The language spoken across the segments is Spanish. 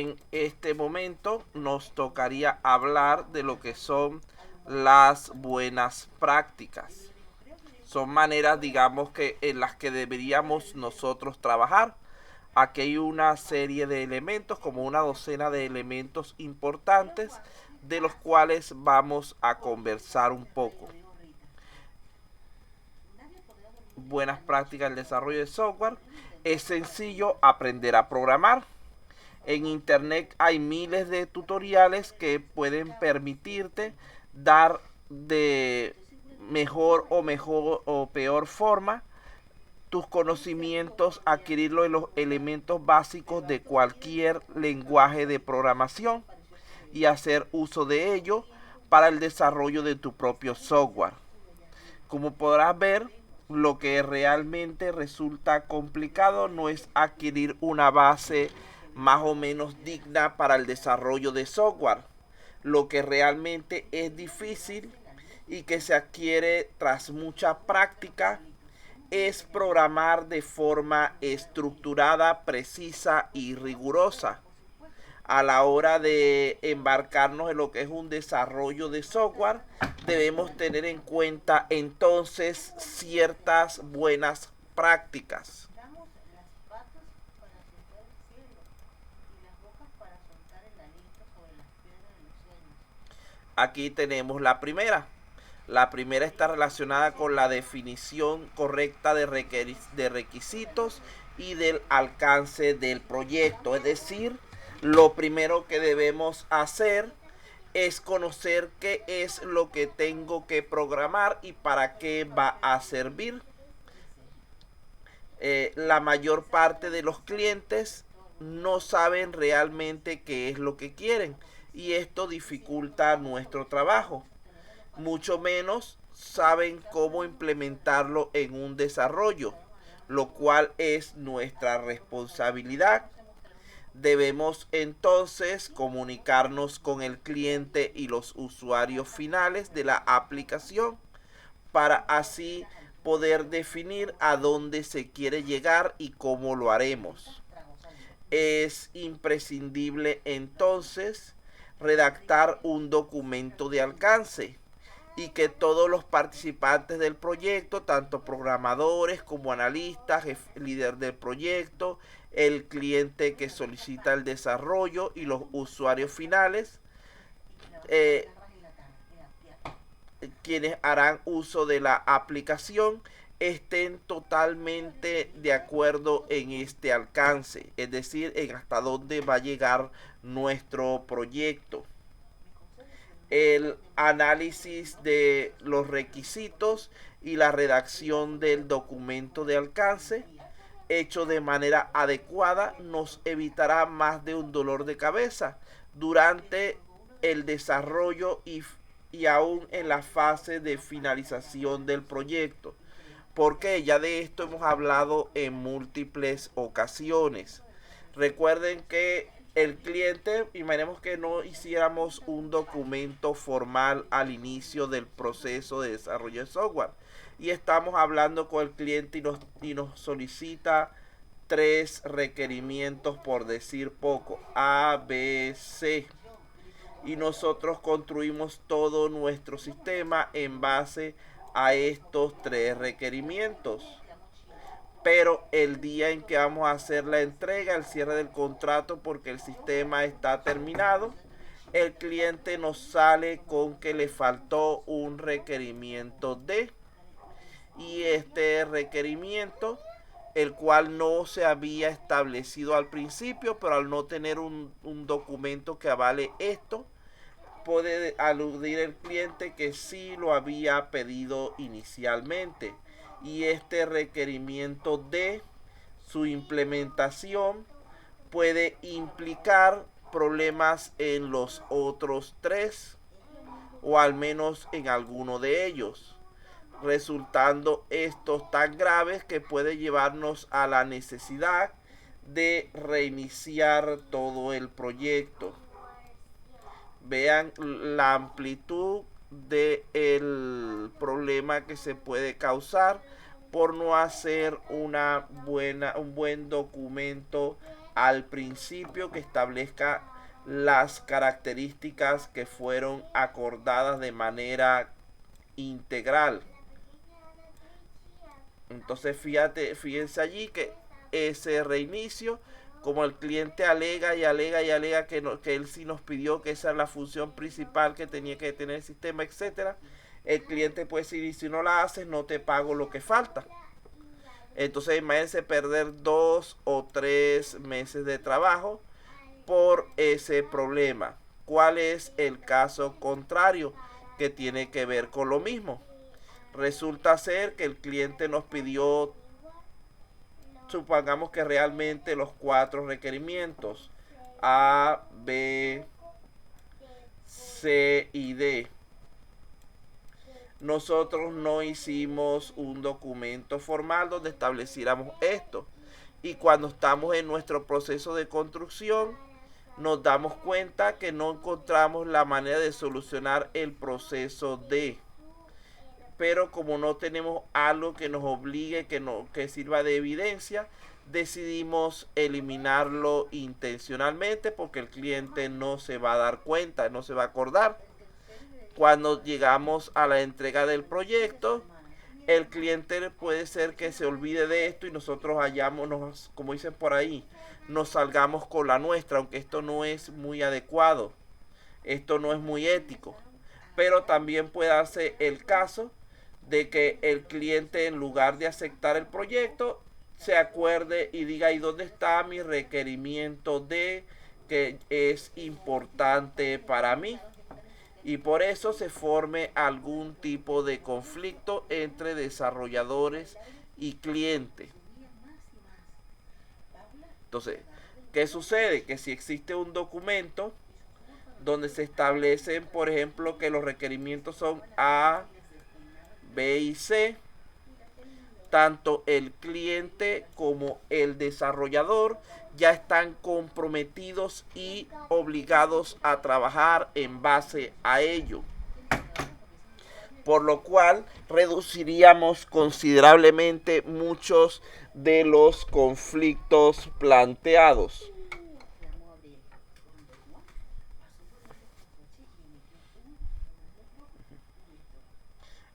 En este momento nos tocaría hablar de lo que son las buenas prácticas. Son maneras, digamos, que en las que deberíamos nosotros trabajar. Aquí hay una serie de elementos, como una docena de elementos importantes, de los cuales vamos a conversar un poco. Buenas prácticas del desarrollo de software. Es sencillo aprender a programar. En internet hay miles de tutoriales que pueden permitirte dar de mejor o peor forma tus conocimientos, adquirirlo en los elementos básicos de cualquier lenguaje de programación y hacer uso de ello para el desarrollo de tu propio software. Como podrás ver, lo que realmente resulta complicado no es adquirir una base más o menos digna para el desarrollo de software. Lo que realmente es difícil y que se adquiere tras mucha práctica es programar de forma estructurada, precisa y rigurosa. A la hora de embarcarnos en lo que es un desarrollo de software, debemos tener en cuenta entonces ciertas buenas prácticas. Aquí tenemos la primera. La primera está relacionada con la definición correcta de requisitos y del alcance del proyecto. Es decir, lo primero que debemos hacer es conocer qué es lo que tengo que programar y para qué va a servir. La mayor parte de los clientes no saben realmente qué es lo que quieren y esto dificulta nuestro trabajo. Mucho menos saben cómo implementarlo en un desarrollo, lo cual es nuestra responsabilidad. Debemos entonces comunicarnos con el cliente y los usuarios finales de la aplicación para así poder definir a dónde se quiere llegar y cómo lo haremos. Es imprescindible entonces redactar un documento de alcance y que todos los participantes del proyecto, tanto programadores como analistas, líder del proyecto, el cliente que solicita el desarrollo y los usuarios finales, eh, quienes harán uso de la aplicación, estén totalmente de acuerdo en este alcance, es decir, en hasta dónde va a llegar nuestro proyecto. El análisis de los requisitos y la redacción del documento de alcance hecho de manera adecuada nos evitará más de un dolor de cabeza durante el desarrollo y aún en la fase de finalización del proyecto, porque ya de esto hemos hablado en múltiples ocasiones. Recuerden que el cliente, imaginemos que no hiciéramos un documento formal al inicio del proceso de desarrollo de software y estamos hablando con el cliente y nos solicita tres requerimientos, por decir poco, A, B, C, y nosotros construimos todo nuestro sistema en base a estos tres requerimientos. Pero el día en que vamos a hacer la entrega, el cierre del contrato, porque el sistema está terminado, el cliente nos sale con que le faltó un requerimiento D, y este requerimiento, el cual no se había establecido al principio, pero al no tener un documento que avale esto, puede aludir el cliente que sí lo había pedido inicialmente, y este requerimiento de su implementación puede implicar problemas en los otros tres o al menos en alguno de ellos, resultando estos tan graves que puede llevarnos a la necesidad de reiniciar todo el proyecto. Vean la amplitud del problema que se puede causar por no hacer un buen documento al principio que establezca las características que fueron acordadas de manera integral. Entonces fíjense allí que ese reinicio, como el cliente alega y alega y alega que, no, que él sí nos pidió que esa es la función principal que tenía que tener el sistema, etcétera, el cliente puede decir, y si no la haces no te pago lo que falta. Entonces imagínense perder 2 o 3 meses de trabajo por ese problema. ¿Cuál es el caso contrario que tiene que ver con lo mismo? Resulta ser que el cliente nos pidió, supongamos que realmente los 4 requerimientos A, B, C y D. Nosotros no hicimos un documento formal donde estableciéramos esto. Y cuando estamos en nuestro proceso de construcción, nos damos cuenta que no encontramos la manera de solucionar el proceso D. Pero como no tenemos algo que nos obligue, que sirva de evidencia, decidimos eliminarlo intencionalmente porque el cliente no se va a dar cuenta, no se va a acordar. Cuando llegamos a la entrega del proyecto, el cliente puede ser que se olvide de esto y nosotros hayamos, como dicen por ahí, nos salgamos con la nuestra, aunque esto no es muy adecuado, esto no es muy ético. Pero también puede darse el caso de que el cliente, en lugar de aceptar el proyecto, se acuerde y diga, ¿y dónde está mi requerimiento de que es importante para mí? Y por eso se forme algún tipo de conflicto entre desarrolladores y cliente. Entonces, ¿qué sucede? Que si existe un documento donde se establecen, por ejemplo, que los requerimientos son A, B y C, tanto el cliente como el desarrollador ya están comprometidos y obligados a trabajar en base a ello. Por lo cual reduciríamos considerablemente muchos de los conflictos planteados.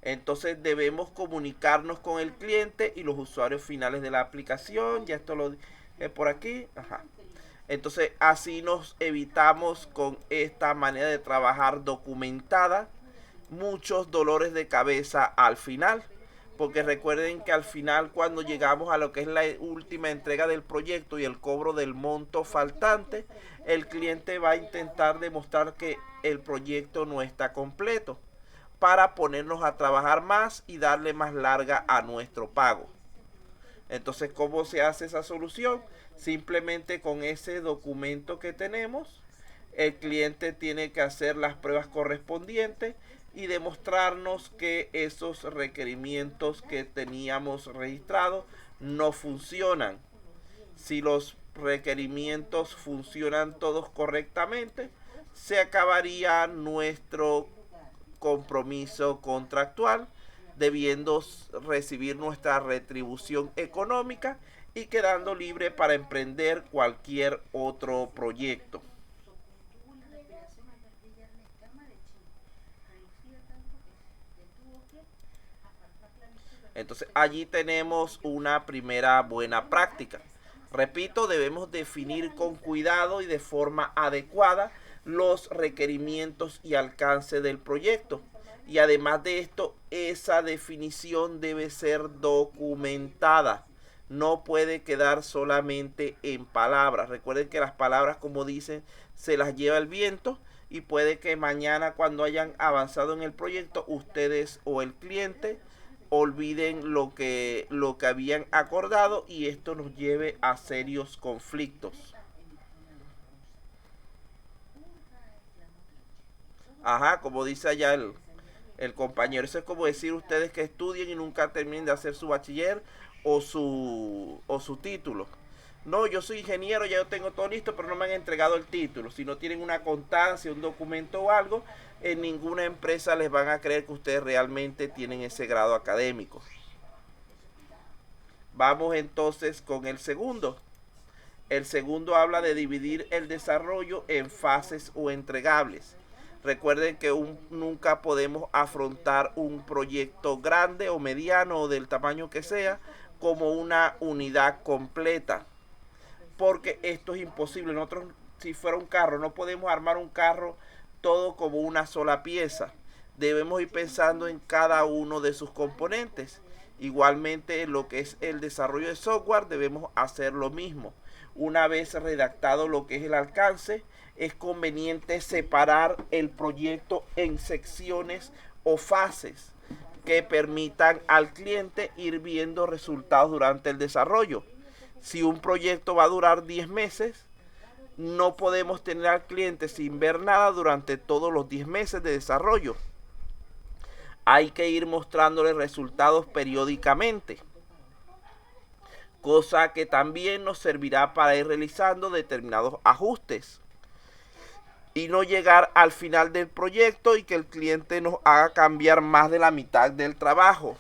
Entonces debemos comunicarnos con el cliente y los usuarios finales de la aplicación. Ya esto lo dije por aquí. Ajá. Entonces así nos evitamos, con esta manera de trabajar documentada, muchos dolores de cabeza al final. Porque recuerden que al final, cuando llegamos a lo que es la última entrega del proyecto y el cobro del monto faltante, el cliente va a intentar demostrar que el proyecto no está completo, para ponernos a trabajar más y darle más larga a nuestro pago. Entonces, ¿cómo se hace esa solución? Simplemente con ese documento que tenemos, el cliente tiene que hacer las pruebas correspondientes y demostrarnos que esos requerimientos que teníamos registrados no funcionan. Si los requerimientos funcionan todos correctamente, se acabaría nuestro compromiso contractual, debiendo recibir nuestra retribución económica y quedando libre para emprender cualquier otro proyecto. Entonces allí tenemos una primera buena práctica. Repito, debemos definir con cuidado y de forma adecuada los requerimientos y alcance del proyecto. Y además de esto, esa definición debe ser documentada. No puede quedar solamente en palabras. Recuerden que las palabras, como dicen, se las lleva el viento, y puede que mañana, cuando hayan avanzado en el proyecto, ustedes o el cliente olviden lo que habían acordado, y esto nos lleve a serios conflictos. Ajá, como dice allá el compañero, eso es como decir ustedes que estudien y nunca terminen de hacer su bachiller o su título. No, yo soy ingeniero, ya yo tengo todo listo, pero no me han entregado el título. Si no tienen una constancia, un documento o algo, en ninguna empresa les van a creer que ustedes realmente tienen ese grado académico. Vamos entonces con el segundo. El segundo habla de dividir el desarrollo en fases o entregables. Recuerden que nunca podemos afrontar un proyecto grande o mediano o del tamaño que sea como una unidad completa, porque esto es imposible. Nosotros, si fuera un carro, no podemos armar un carro todo como una sola pieza. Debemos ir pensando en cada uno de sus componentes. Igualmente, en lo que es el desarrollo de software, debemos hacer lo mismo. Una vez redactado lo que es el alcance, es conveniente separar el proyecto en secciones o fases que permitan al cliente ir viendo resultados durante el desarrollo. Si un proyecto va a durar 10 meses, no podemos tener al cliente sin ver nada durante todos los 10 meses de desarrollo. Hay que ir mostrándole resultados periódicamente, cosa que también nos servirá para ir realizando determinados ajustes y no llegar al final del proyecto y que el cliente nos haga cambiar más de la mitad del trabajo.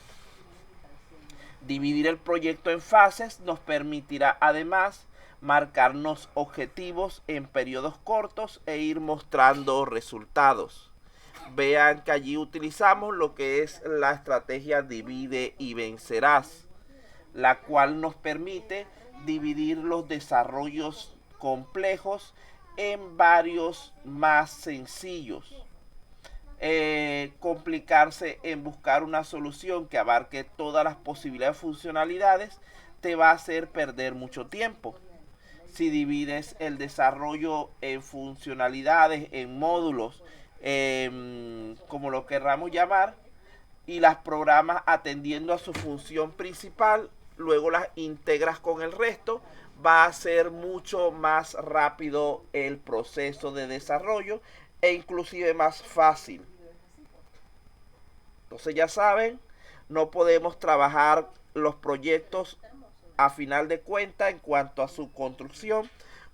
Dividir el proyecto en fases nos permitirá además marcarnos objetivos en periodos cortos e ir mostrando resultados. Vean que allí utilizamos lo que es la estrategia divide y vencerás, la cual nos permite dividir los desarrollos complejos en varios más sencillos. Complicarse en buscar una solución que abarque todas las posibilidades de funcionalidades te va a hacer perder mucho tiempo. Si divides el desarrollo en funcionalidades, en módulos, como lo querramos llamar, y las programas atendiendo a su función principal, luego las integras con el resto, va a ser mucho más rápido el proceso de desarrollo e inclusive más fácil. Entonces ya saben, no podemos trabajar los proyectos a final de cuentas en cuanto a su construcción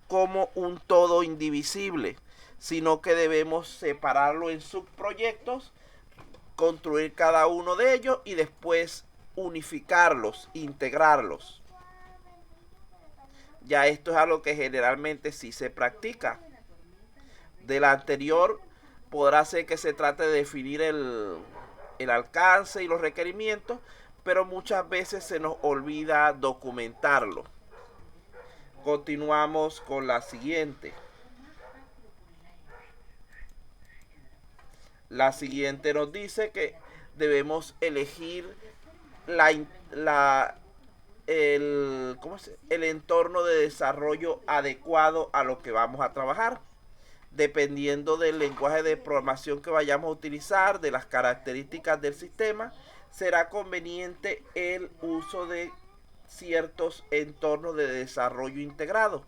como un todo indivisible, sino que debemos separarlo en subproyectos, construir cada uno de ellos y después unificarlos, integrarlos. Ya esto es algo que generalmente sí se practica. De la anterior podrá ser que se trate de definir el alcance y los requerimientos, pero muchas veces se nos olvida documentarlo. Continuamos con la siguiente. La siguiente nos dice que debemos elegir el entorno de desarrollo adecuado a lo que vamos a trabajar. Dependiendo del lenguaje de programación que vayamos a utilizar, de las características del sistema, será conveniente el uso de ciertos entornos de desarrollo integrado,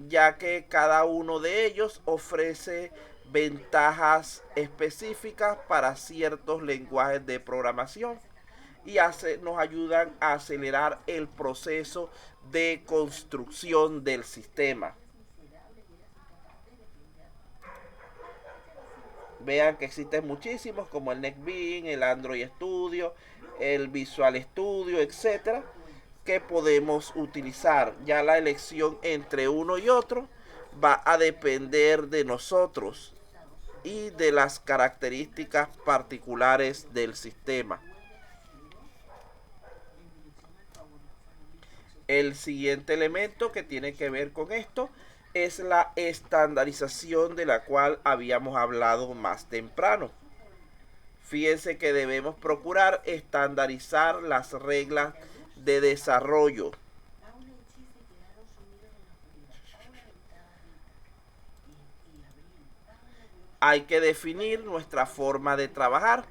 ya que cada uno de ellos ofrece ventajas específicas para ciertos lenguajes de programación y nos ayudan a acelerar el proceso de construcción del sistema. Vean que existen muchísimos como el NetBeans, el Android Studio, el Visual Studio, etcétera, que podemos utilizar. Ya la elección entre uno y otro va a depender de nosotros y de las características particulares del sistema. El siguiente elemento que tiene que ver con esto es la estandarización de la cual habíamos hablado más temprano. Fíjense que debemos procurar estandarizar las reglas de desarrollo. Hay que definir nuestra forma de trabajar,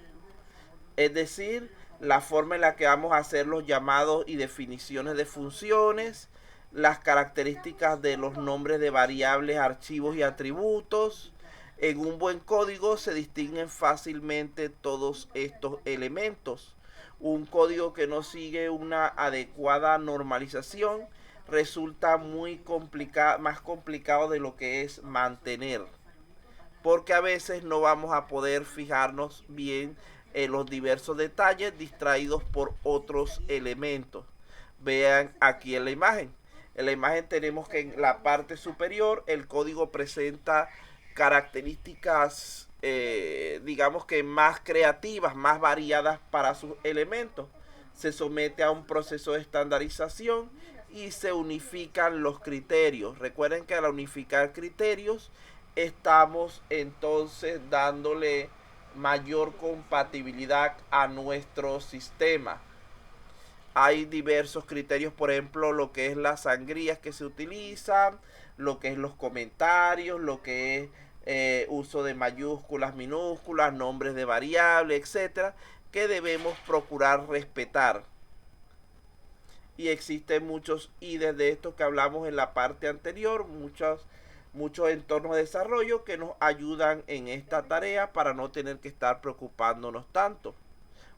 es decir, la forma en la que vamos a hacer los llamados y definiciones de funciones, las características de los nombres de variables, archivos y atributos. En un buen código se distinguen fácilmente todos estos elementos. Un código que no sigue una adecuada normalización resulta muy más complicado de lo que es mantener, porque a veces no vamos a poder fijarnos bien en los diversos detalles distraídos por otros elementos. Vean aquí en la imagen. En la imagen tenemos que en la parte superior el código presenta características, digamos que más creativas, más variadas para sus elementos. Se somete a un proceso de estandarización y se unifican los criterios. Recuerden que al unificar criterios estamos entonces dándole mayor compatibilidad a nuestro sistema. Hay diversos criterios, por ejemplo, lo que es las sangrías que se utilizan, lo que es los comentarios, lo que es uso de mayúsculas, minúsculas, nombres de variables, etcétera, que debemos procurar respetar. Y existen muchos IDEs de estos que hablamos en la parte anterior, muchos entornos de desarrollo que nos ayudan en esta tarea para no tener que estar preocupándonos tanto.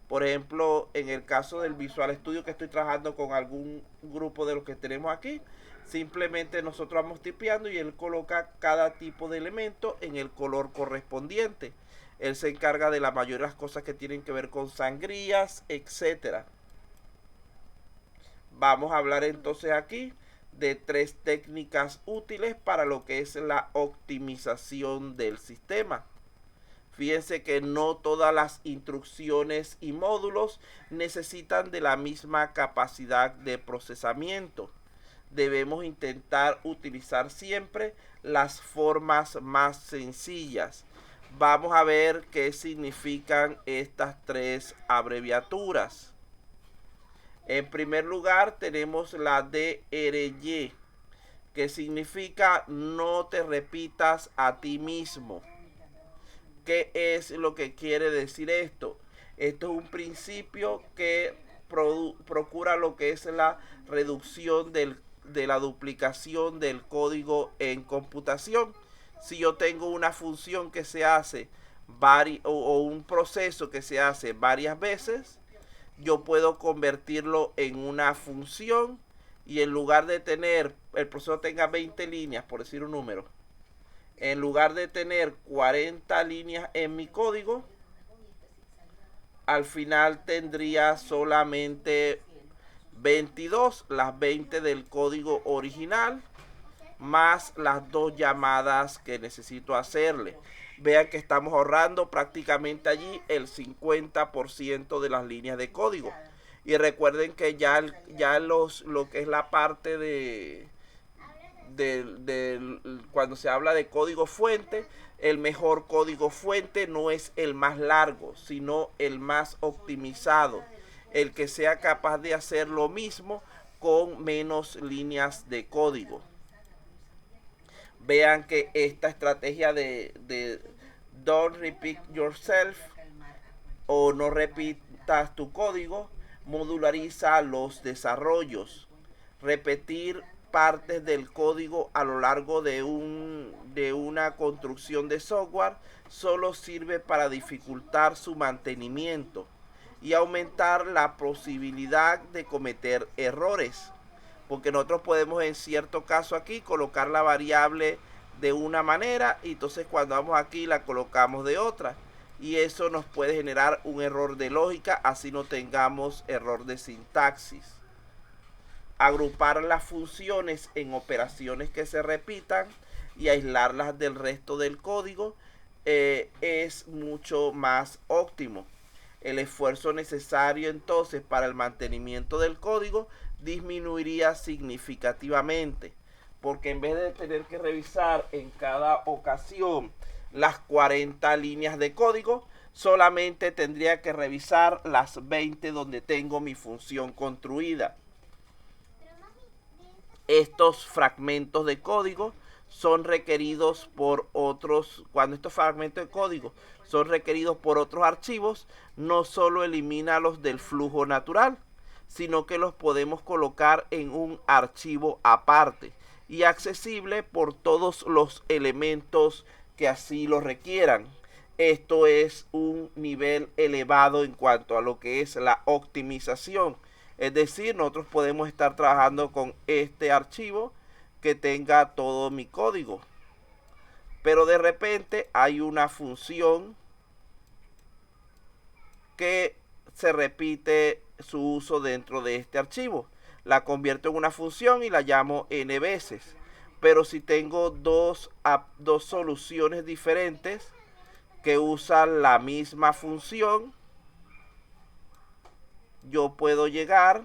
Por ejemplo, en el caso del Visual Studio, que estoy trabajando con algún grupo de los que tenemos aquí, simplemente nosotros vamos tipeando y él coloca cada tipo de elemento en el color correspondiente. Él se encarga de la mayoría de las cosas que tienen que ver con sangrías, etcétera. Vamos a hablar entonces aquí de 3 técnicas útiles para lo que es la optimización del sistema. Fíjense que no todas las instrucciones y módulos necesitan de la misma capacidad de procesamiento. Debemos intentar utilizar siempre las formas más sencillas. Vamos a ver qué significan estas 3 abreviaturas. En primer lugar tenemos la DRY, que significa no te repitas a ti mismo. ¿Qué es lo que quiere decir esto? Esto es un principio que procura lo que es la reducción de la duplicación del código en computación. Si yo tengo una función que se hace o un proceso que se hace varias veces, yo puedo convertirlo en una función y en lugar de tener, el proceso tenga 20 líneas, por decir un número, en lugar de tener 40 líneas en mi código, al final tendría solamente 22, las 20 del código original, más las 2 llamadas que necesito hacerle. Vean que estamos ahorrando prácticamente allí el 50% de las líneas de código. Y recuerden que ya lo que es la parte de cuando se habla de código fuente, el mejor código fuente no es el más largo, sino el más optimizado, el que sea capaz de hacer lo mismo con menos líneas de código. Vean que esta estrategia de don't repeat yourself o no repitas tu código modulariza los desarrollos. Repetir partes del código a lo largo de una construcción de software solo sirve para dificultar su mantenimiento y aumentar la posibilidad de cometer errores, porque nosotros podemos en cierto caso aquí colocar la variable de una manera y entonces cuando vamos aquí la colocamos de otra y eso nos puede generar un error de lógica, así no tengamos error de sintaxis. Agrupar las funciones en operaciones que se repitan y aislarlas del resto del código es mucho más óptimo. El esfuerzo necesario entonces para el mantenimiento del código disminuiría significativamente, porque en vez de tener que revisar en cada ocasión las 40 líneas de código, solamente tendría que revisar las 20 donde tengo mi función construida. Estos fragmentos de código son requeridos por otros, cuando estos fragmentos de código son requeridos por otros archivos, no solo elimínalos del flujo natural, sino que los podemos colocar en un archivo aparte y accesible por todos los elementos que así lo requieran. Esto es un nivel elevado en cuanto a lo que es la optimización. Es decir, nosotros podemos estar trabajando con este archivo que tenga todo mi código, pero de repente hay una función que se repite su uso dentro de este archivo. la convierto en una función y la llamo n veces. Pero si tengo dos soluciones diferentes que usan la misma función, yo puedo llegar,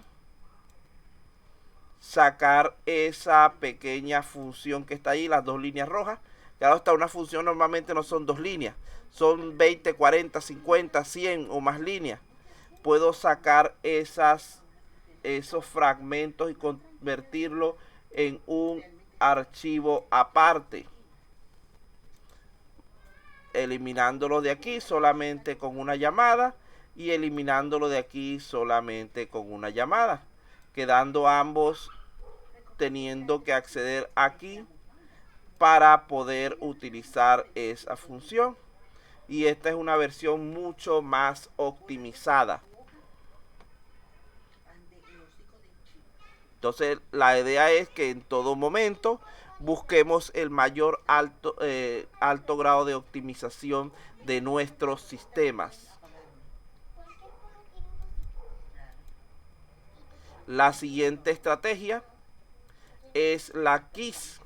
sacar esa pequeña función que está ahí, las dos líneas rojas. Claro está, una función normalmente no son dos líneas, son 20, 40, 50, 100 o más líneas. Puedo sacar esos fragmentos y convertirlo en un archivo aparte, eliminándolo de aquí solamente con una llamada y eliminándolo de aquí solamente con una llamada, quedando ambos teniendo que acceder aquí para poder utilizar esa función. Y esta es una versión mucho más optimizada. Entonces la idea es que en todo momento busquemos el mayor alto grado de optimización de nuestros sistemas. La siguiente estrategia es la KISS.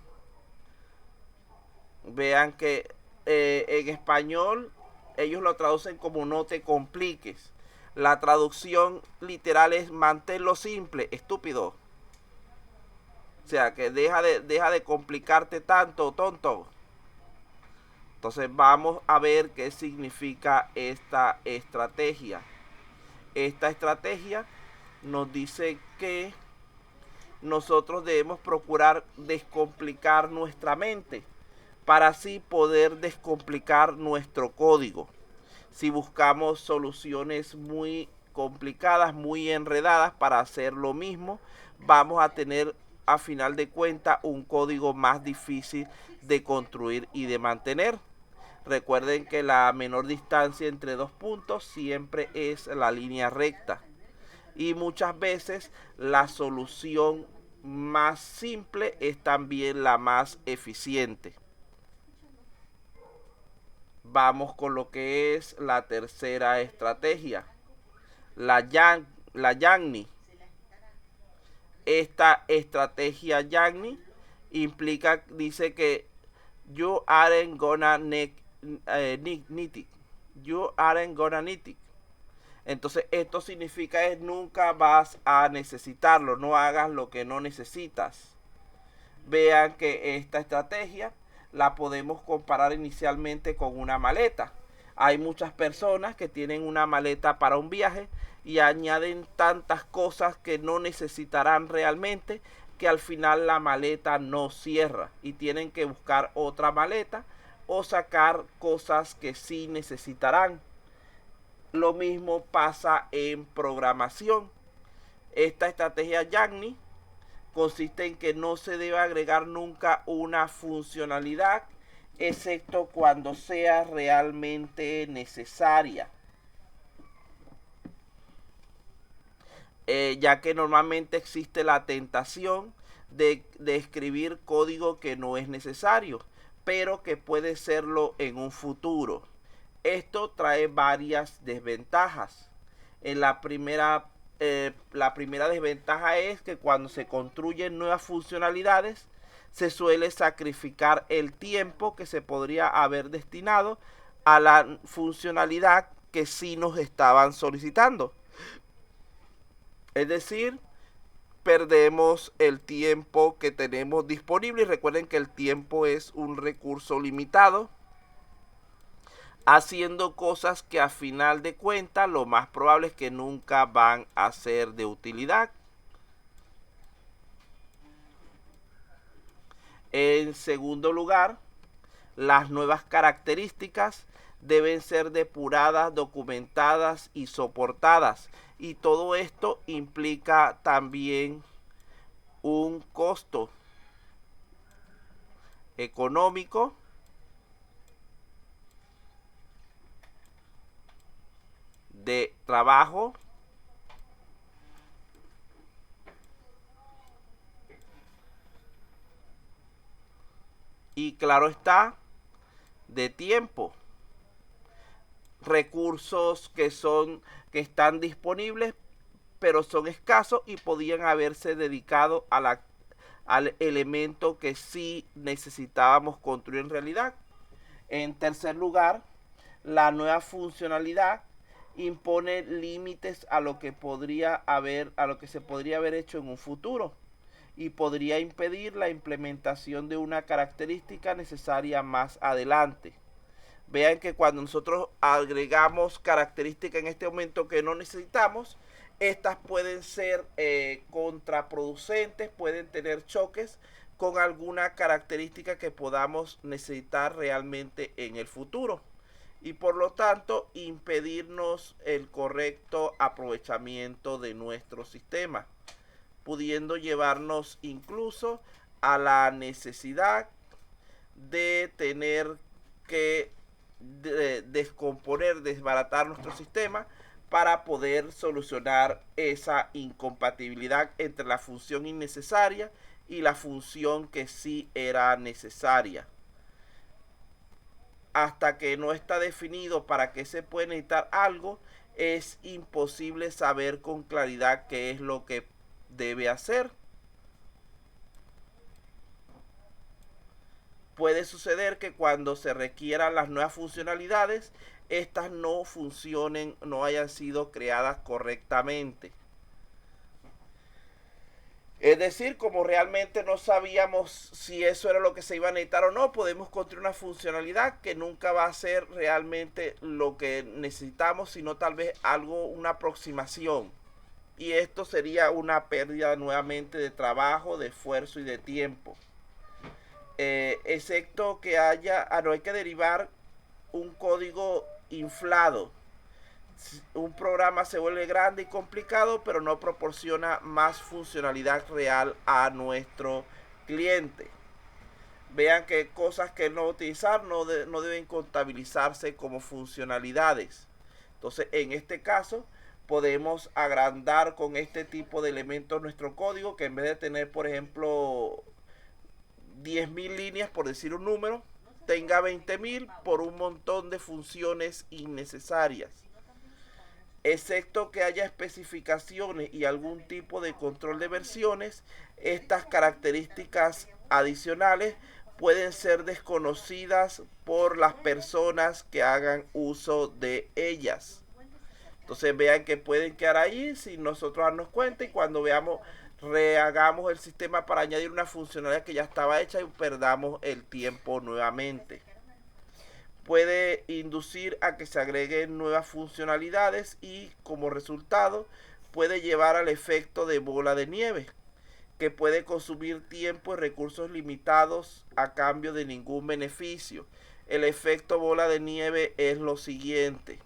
Vean que en español ellos lo traducen como no te compliques. La traducción literal es manténlo simple, estúpido. O sea, que deja de complicarte tanto, tonto. Entonces vamos a ver qué significa esta estrategia. Esta estrategia nos dice que nosotros debemos procurar descomplicar nuestra mente para así poder descomplicar nuestro código. Si buscamos soluciones muy complicadas, muy enredadas para hacer lo mismo, vamos a tener a final de cuentas un código más difícil de construir y de mantener. Recuerden que la menor distancia entre dos puntos siempre es la línea recta. Y muchas veces la solución más simple es también la más eficiente. Vamos con lo que es la tercera estrategia, la YAGNI. Esta estrategia YAGNI implica, dice que you aren't gonna need it. You aren't gonna need it. Entonces esto significa es nunca vas a necesitarlo, no hagas lo que no necesitas. Vean que esta estrategia la podemos comparar inicialmente con una maleta. Hay muchas personas que tienen una maleta para un viaje y añaden tantas cosas que no necesitarán realmente, que al final la maleta no cierra y tienen que buscar otra maleta o sacar cosas que sí necesitarán. Lo mismo pasa en programación. Esta estrategia YAGNI consiste en que no se debe agregar nunca una funcionalidad excepto cuando sea realmente necesaria, ya que normalmente existe la tentación de escribir código que no es necesario, pero que puede serlo en un futuro. Esto trae varias desventajas. En la primera desventaja es que cuando se construyen nuevas funcionalidades se suele sacrificar el tiempo que se podría haber destinado a la funcionalidad que sí nos estaban solicitando. Es decir, perdemos el tiempo que tenemos disponible, y recuerden que el tiempo es un recurso limitado, haciendo cosas que a final de cuentas lo más probable es que nunca van a ser de utilidad. En segundo lugar, las nuevas características deben ser depuradas, documentadas y soportadas. Y todo esto implica también un costo económico de trabajo y, claro está, de tiempo. Recursos que están disponibles pero son escasos y podían haberse dedicado al elemento que sí necesitábamos construir en realidad. En tercer lugar, la nueva funcionalidad impone límites a lo que se podría haber hecho en un futuro y podría impedir la implementación de una característica necesaria más adelante. Vean que cuando nosotros agregamos características en este momento que no necesitamos, estas pueden ser contraproducentes, pueden tener choques con alguna característica que podamos necesitar realmente en el futuro y por lo tanto impedirnos el correcto aprovechamiento de nuestro sistema, pudiendo llevarnos incluso a la necesidad de tener que descomponer, desbaratar nuestro sistema para poder solucionar esa incompatibilidad entre la función innecesaria y la función que sí era necesaria. Hasta que no está definido para qué se puede necesitar algo, es imposible saber con claridad qué es lo que debe hacer. Puede suceder que cuando se requieran las nuevas funcionalidades, estas no funcionen, no hayan sido creadas correctamente. Es decir, como realmente no sabíamos si eso era lo que se iba a necesitar o no, podemos construir una funcionalidad que nunca va a ser realmente lo que necesitamos, sino tal vez una aproximación. Y esto sería una pérdida nuevamente de trabajo, de esfuerzo y de tiempo. Excepto que no hay que derivar un código inflado. Un programa se vuelve grande y complicado, pero no proporciona más funcionalidad real a nuestro cliente. Vean que cosas que no utilizar no deben contabilizarse como funcionalidades. Entonces, en este caso, podemos agrandar con este tipo de elementos nuestro código, que en vez de tener, por ejemplo, 10.000 líneas, por decir un número, tenga 20.000 por un montón de funciones innecesarias. Excepto que haya especificaciones y algún tipo de control de versiones, estas características adicionales pueden ser desconocidas por las personas que hagan uso de ellas. Entonces vean que pueden quedar ahí sin nosotros darnos cuenta, y cuando rehagamos el sistema para añadir una funcionalidad que ya estaba hecha y perdamos el tiempo nuevamente. Puede inducir a que se agreguen nuevas funcionalidades y como resultado puede llevar al efecto de bola de nieve, que puede consumir tiempo y recursos limitados a cambio de ningún beneficio. El efecto bola de nieve es lo siguiente: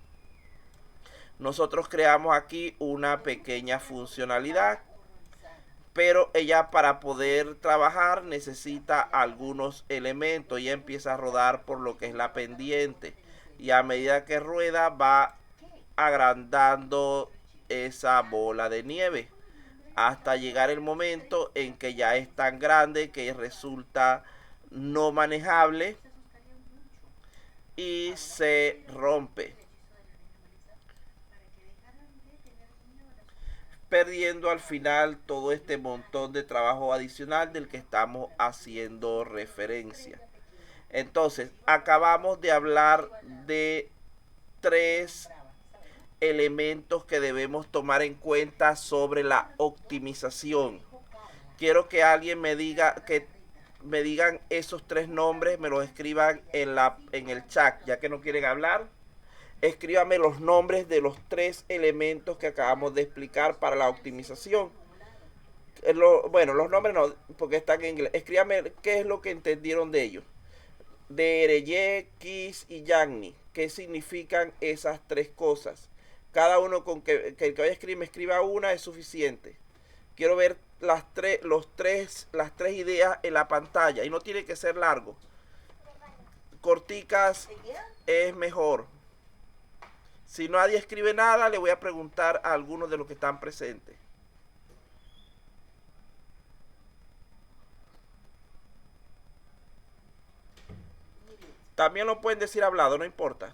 nosotros creamos aquí una pequeña funcionalidad, pero ella, para poder trabajar, necesita algunos elementos. Ella empieza a rodar por lo que es la pendiente, y a medida que rueda va agrandando esa bola de nieve hasta llegar el momento en que ya es tan grande que resulta no manejable y se rompe, perdiendo al final todo este montón de trabajo adicional del que estamos haciendo referencia. Entonces, acabamos de hablar de 3 elementos que debemos tomar en cuenta sobre la optimización. Quiero que alguien me digan esos 3 nombres, me los escriban en el chat, ya que no quieren hablar. Escríbame los nombres de los 3 elementos que acabamos de explicar para la optimización. Bueno, los nombres no, porque están en inglés. Escríbame qué es lo que entendieron de ellos. De Ereye, Kiss y Yanni. ¿Qué significan esas 3 cosas? Cada uno con que el que vaya a escribir me escriba una es suficiente. Quiero ver las tres ideas en la pantalla. Y no tiene que ser largo. Corticas es mejor. Si nadie escribe nada, le voy a preguntar a algunos de los que están presentes. También lo pueden decir hablado, no importa.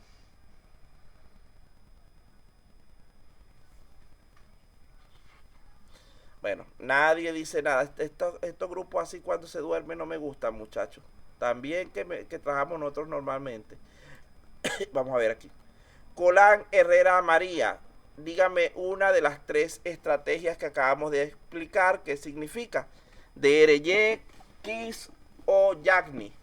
Nadie dice nada. Estos grupos así cuando se duerme no me gustan, muchachos. También que trabajamos nosotros normalmente. Vamos a ver aquí. Colán Herrera María, dígame una de las tres estrategias que acabamos de explicar, qué significa. DRY, KISS o YAGNI.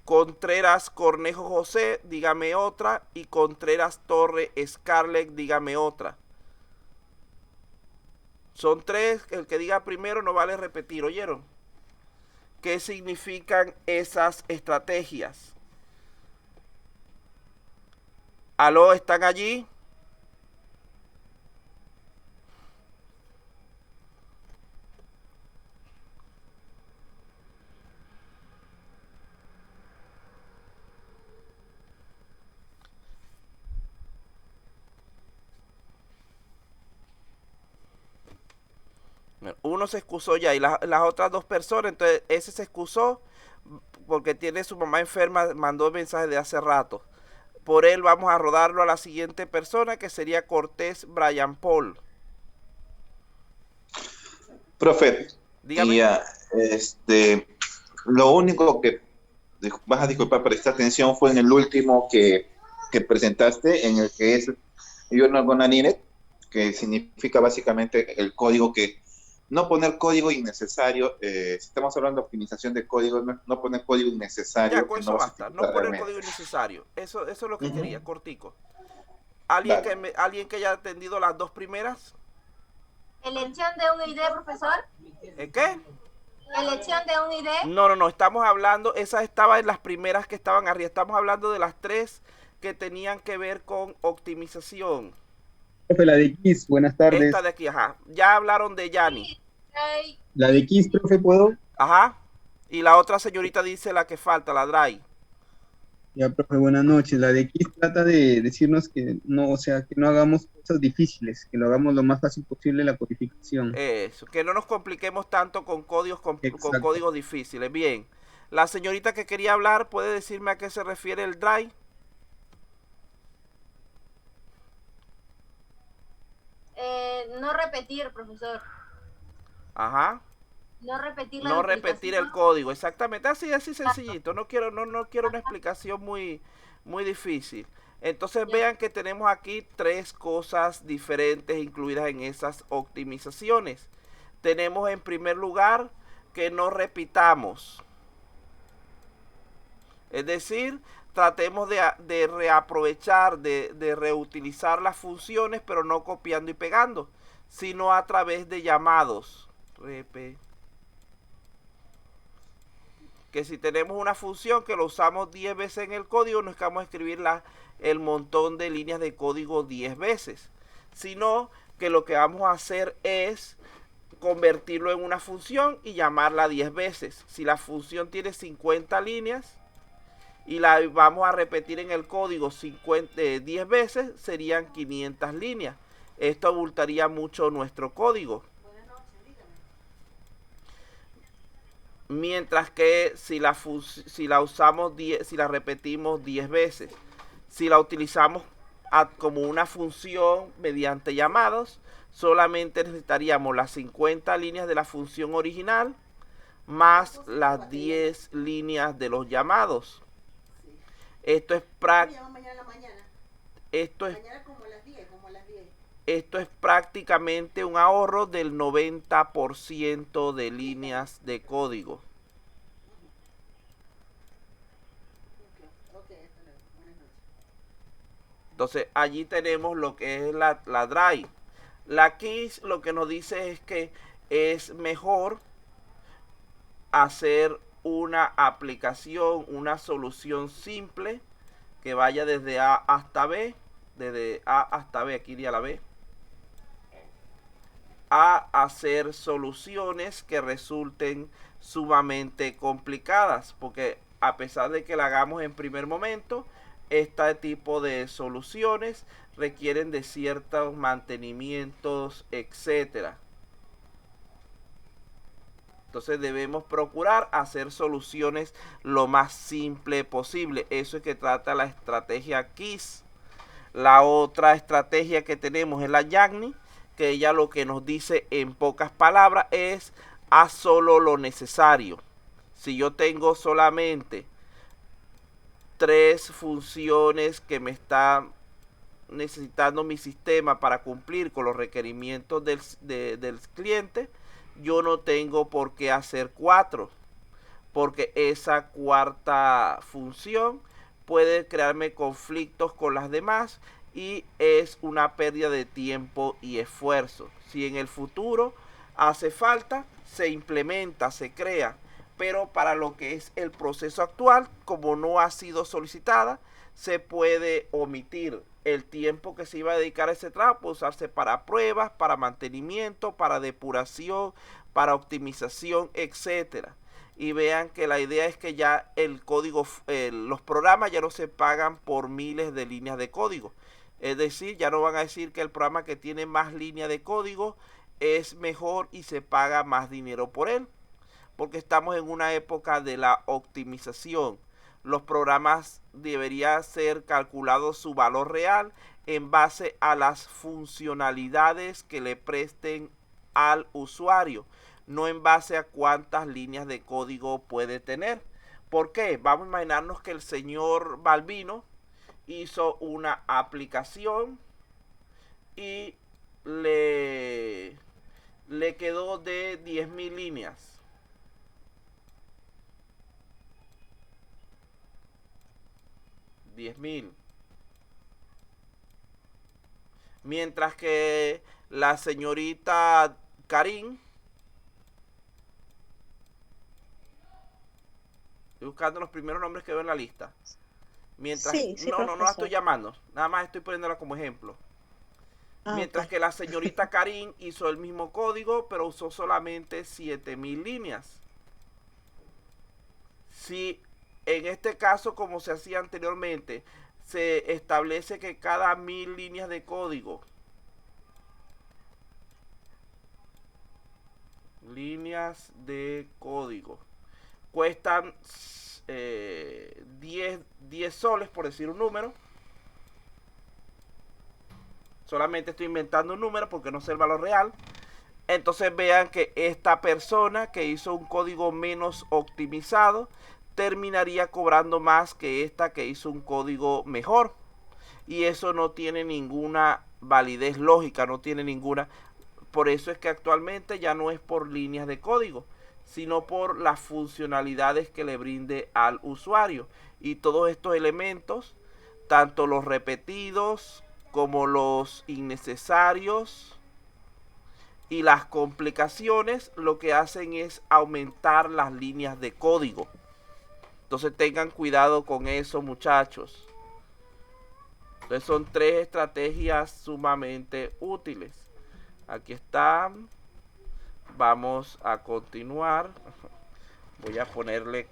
Contreras Cornejo José, dígame otra. Y Contreras Torre Scarlett, dígame otra. Son tres, el que diga primero no vale repetir, ¿oyeron? ¿Qué significan esas estrategias? ¿Aló, están allí? Uno se excusó ya y las otras dos personas, entonces ese se excusó porque tiene su mamá enferma, mandó el mensaje de hace rato. Por él vamos a rodarlo a la siguiente persona, que sería Cortés Brian Paul. Profe, Dígame. y lo único que vas a disculpar por esta atención fue en el último que presentaste, en el que es Journal Gonaninet, que significa básicamente el código que no poner código innecesario. Si estamos hablando de optimización de código, no poner código Ya, innecesario con que no eso vas a basta. No utilizar poner realmente. código innecesario. Eso es lo que quería, Ujú. cortico. Dale. ¿Alguien que haya atendido las dos primeras? Elección de un ID, profesor. ¿Qué? Elección de un ID. No, estamos hablando, esa estaba en las primeras que estaban arriba. Estamos hablando de las tres que tenían que ver con optimización. Profe, la de Kiss, buenas Esta tardes. de aquí, ajá. Ya hablaron de Yanni. La de Kiss, profe, ¿puedo? Ajá. Y la otra señorita dice la que falta, la Dry. Ya, profe, buenas noches. La de Kiss trata de decirnos que no, o sea, que no hagamos cosas difíciles, que lo hagamos lo más fácil posible la codificación. Eso, que no nos compliquemos tanto con Exacto. códigos difíciles. Bien. La señorita que quería hablar, ¿puede decirme a qué se refiere el Dry? No repetir, profesor. Ajá. No repetir la No repetir el duplicación. código, exactamente. Así sencillito. No quiero una explicación muy difícil. Entonces vean que tenemos aquí tres cosas diferentes incluidas en esas optimizaciones. Tenemos en primer lugar que no repitamos. Es decir, tratemos de reaprovechar, de reutilizar las funciones, pero no copiando y pegando, sino a través de llamados. Que si tenemos una función que lo usamos 10 veces en el código, no es que vamos a escribir el montón de líneas de código 10 veces, sino que lo que vamos a hacer es convertirlo en una función y llamarla 10 veces. Si la función tiene 50 líneas y la vamos a repetir en el código 10 veces, serían 500 líneas. Esto abultaría mucho nuestro código. Mientras que si la usamos si la repetimos 10 veces, si la utilizamos como una función mediante llamados, solamente necesitaríamos las 50 líneas de la función original más las 10 líneas de los llamados. Esto es esto es prácticamente un ahorro del 90% de líneas de código. Entonces allí tenemos lo que es la Drive. La Keys lo que nos dice es que es mejor hacer una aplicación, una solución simple que vaya desde A hasta B, desde A hasta B, aquí iría la B, a hacer soluciones que resulten sumamente complicadas, porque a pesar de que la hagamos en primer momento, este tipo de soluciones requieren de ciertos mantenimientos, etcétera. Entonces debemos procurar hacer soluciones lo más simple posible. Eso es que trata la estrategia KISS. La otra estrategia que tenemos es la YAGNI, que ella lo que nos dice en pocas palabras es: haz solo lo necesario. Si yo tengo solamente 3 funciones que me están necesitando mi sistema para cumplir con los requerimientos del cliente, yo no tengo por qué hacer 4, porque esa cuarta función puede crearme conflictos con las demás y es una pérdida de tiempo y esfuerzo. Si en el futuro hace falta, se implementa, se crea, pero para lo que es el proceso actual, como no ha sido solicitada, se puede omitir. El tiempo que se iba a dedicar a ese trabajo puede usarse para pruebas, para mantenimiento, para depuración, para optimización, etcétera. Y vean que la idea es que ya el código, los programas ya no se pagan por miles de líneas de código. Es decir, ya no van a decir que el programa que tiene más líneas de código es mejor y se paga más dinero por él, porque estamos en una época de la optimización. Los programas debería ser calculado su valor real en base a las funcionalidades que le presten al usuario, no en base a cuántas líneas de código puede tener. ¿Por qué? Vamos a imaginarnos que el señor Balbino hizo una aplicación y le quedó de 10.000 líneas. Mientras que la señorita Karin, estoy buscando los primeros nombres que veo en la lista. Mientras, Sí, sí, no la estoy profesor. llamando, nada más estoy poniéndola como ejemplo. Mientras Ok. que la señorita Karin hizo el mismo código, pero usó solamente 7.000 líneas. Si en este caso, como se hacía anteriormente, se establece que cada 1.000 líneas de código, cuestan 10 soles, por decir un número. Solamente estoy inventando un número porque no sé el valor real. Entonces vean que esta persona que hizo un código menos optimizado terminaría cobrando más que esta que hizo un código mejor. Y eso no tiene ninguna validez lógica, no tiene ninguna. Por eso es que actualmente ya no es por líneas de código, sino por las funcionalidades que le brinde al usuario. Y todos estos elementos, tanto los repetidos como los innecesarios y las complicaciones, lo que hacen es aumentar las líneas de código. Entonces tengan cuidado con eso, muchachos. Entonces son 3 estrategias sumamente útiles. Aquí están. Vamos a continuar. Voy a ponerle